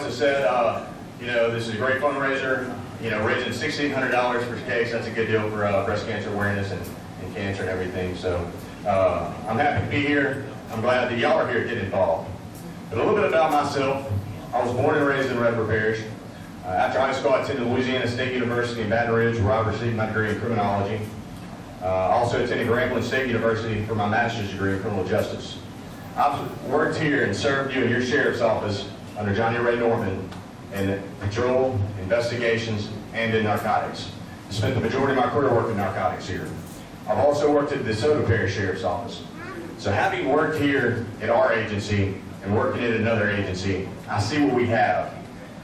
also said, you know, this is a great fundraiser. You know, raising $1,600 for case, that's a good deal for breast cancer awareness and cancer and everything. So I'm happy to be here. I'm glad that y'all are here to get involved. But a little bit about myself. I was born and raised in Red River Parish. After high school, I attended Louisiana State University in Baton Rouge, where I received my degree in criminology. I also attended Grambling State University for my master's degree in criminal justice. I've worked here and served you in your sheriff's office under Johnny Ray Norman in patrol, investigations, and in narcotics. I spent the majority of my career working narcotics here. I've also worked at the DeSoto Parish Sheriff's Office. So having worked here at our agency and working at another agency, I see what we have,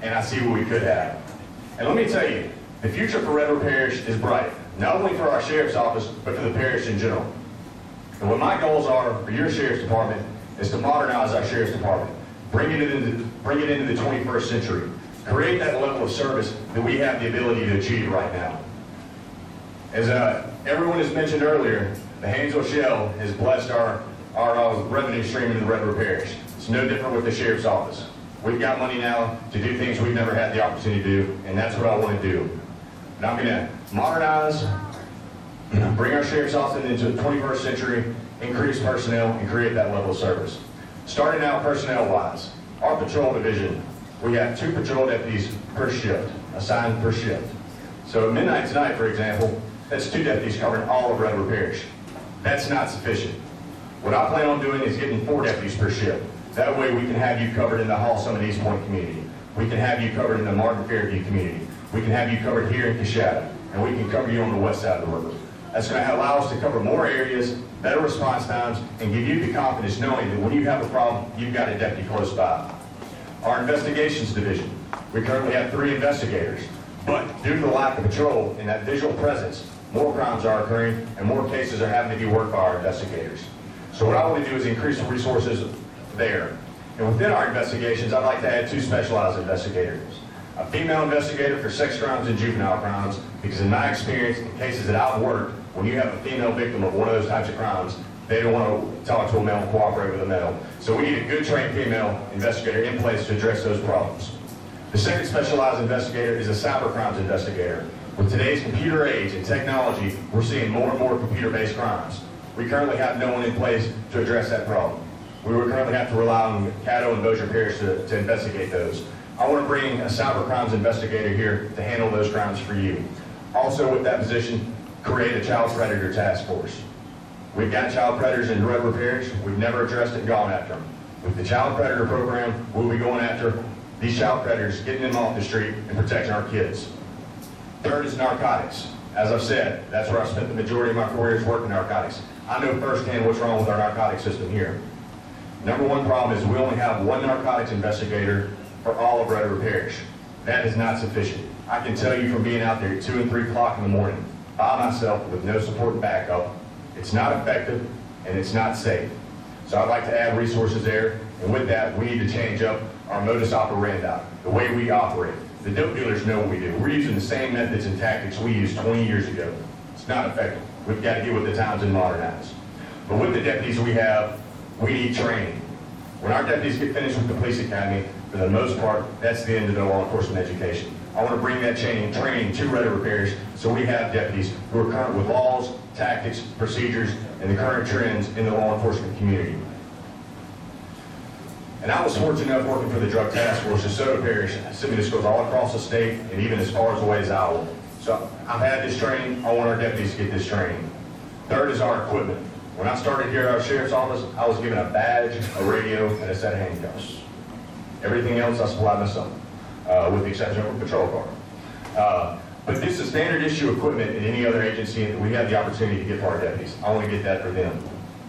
and I see what we could have. And let me tell you, the future for Red River Parish is bright, not only for our Sheriff's Office, but for the parish in general. And what my goals are for your Sheriff's Department is to modernize our Sheriff's Department, bring it into the 21st century, create that level of service that we have the ability to achieve right now. As everyone has mentioned earlier, the Haynesville Shell has blessed our revenue stream into the Red River Parish. It's no different with the Sheriff's Office. We've got money now to do things we've never had the opportunity to do, and that's what I want to do. And I'm going to modernize, bring our Sheriff's Office into the 21st century, increase personnel, and create that level of service. Starting out personnel-wise, our patrol division, we have 2 patrol deputies per shift, assigned per shift. So at midnight tonight, for example, that's 2 deputies covering all of Red River Parish. That's not sufficient. What I plan on doing is getting 4 deputies per shift. That way we can have you covered in the Hall Summit East Point community. We can have you covered in the Martin Fairview community. We can have you covered here in Coshada, and we can cover you on the west side of the river. That's going to allow us to cover more areas, better response times, and give you the confidence knowing that when you have a problem, you've got a deputy close by. Our investigations division, we currently have 3 investigators, but due to the lack of patrol and that visual presence, more crimes are occurring and more cases are having to be worked by our investigators. So what I want to do is increase the resources there. And within our investigations, I'd like to add 2 specialized investigators. A female investigator for sex crimes and juvenile crimes, because in my experience, in cases that I've worked, when you have a female victim of one of those types of crimes, they don't want to talk to a male and cooperate with a male. So we need a good trained female investigator in place to address those problems. The second specialized investigator is a cyber crimes investigator. With today's computer age and technology, we're seeing more and more computer-based crimes. We currently have no one in place to address that problem. We would currently have to rely on Caddo and Bossier Parish to investigate those. I want to bring a cyber crimes investigator here to handle those crimes for you. Also with that position, create a child predator task force. We've got child predators in Red River Parish. We've never addressed it and gone after them. With the child predator program, we'll be going after these child predators, getting them off the street and protecting our kids. Third is narcotics. As I've said, that's where I spent the majority of my career is working narcotics. I know firsthand what's wrong with our narcotics system here. Number 1 problem is we only have 1 narcotics investigator for all of Red River Parish. That is not sufficient. I can tell you from being out there at 2 and 3 o'clock in the morning by myself with no support and backup, it's not effective and it's not safe. So I'd like to add resources there, and with that, we need to change up our modus operandi, the way we operate. The dope dealers know what we do. We're using the same methods and tactics we used 20 years ago. It's not effective. We've got to get with the times and modernize. But with the deputies we have, we need training. When our deputies get finished with the police academy, for the most part, that's the end of their law enforcement education. I want to bring that training to Red River Parish so we have deputies who are current with laws, tactics, procedures, and the current trends in the law enforcement community. And I was fortunate enough working for the Drug Task Force, DeSoto Parish, sent me to schools all across the state and even as far away as Iowa. So I've had this training. I want our deputies to get this training. Third is our equipment. When I started here at our Sheriff's Office, I was given a badge, a radio, and a set of handcuffs. Everything else I supplied myself, with the exception of a patrol car. But this is standard issue equipment in any other agency that we have the opportunity to get for our deputies. I want to get that for them.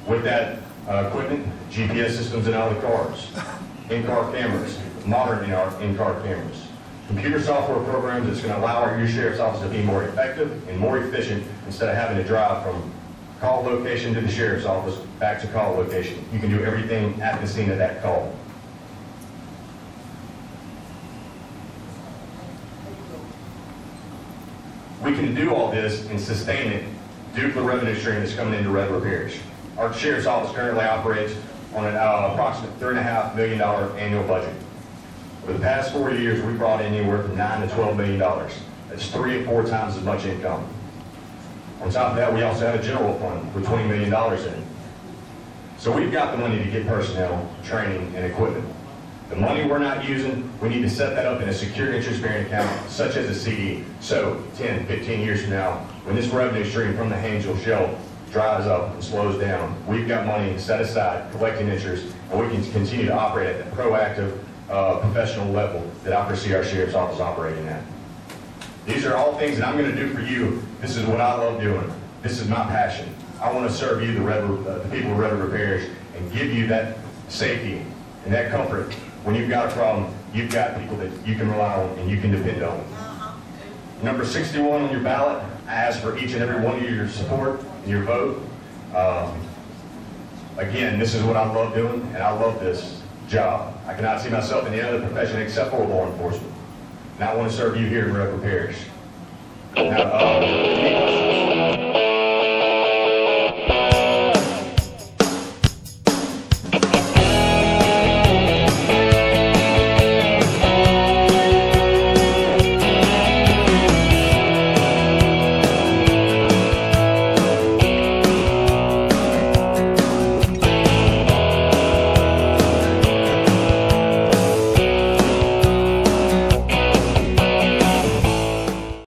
With that equipment, GPS systems in all the cars, in-car cameras, modern in-car cameras, computer software programs that's going to allow your Sheriff's Office to be more effective and more efficient instead of having to drive from call location to the Sheriff's Office back to call location. You can do everything at the scene of that call. We can do all this and sustain it due to the revenue stream that's coming into Red River Parish. Our Sheriff's Office currently operates on an approximate $3.5 million annual budget. Over the past 4 years, we brought in anywhere from $9 to $12 million. That's 3 and 4 times as much income. On top of that, we also have a general fund with $20 million in it. So we've got the money to get personnel, training, and equipment. The money we're not using, we need to set that up in a secure interest-bearing account, such as a CD. So 10, 15 years from now, when this revenue stream from the Haynesville Shale dries up and slows down, we've got money set aside, collecting interest, and we can continue to operate at the proactive, professional level that I foresee our Sheriff's Office operating at. These are all things that I'm going to do for you. This is what I love doing. This is my passion. I want to serve you, the people of Redwood Repairs, and give you that safety and that comfort. When you've got a problem, you've got people that you can rely on and you can depend on. Number 61 on your ballot, I ask for each and every one of you your support and your vote. Again, this is what I love doing, and I love this job. I cannot see myself in any other profession except for law enforcement. And I want to serve you here in Redwood Parish. Now,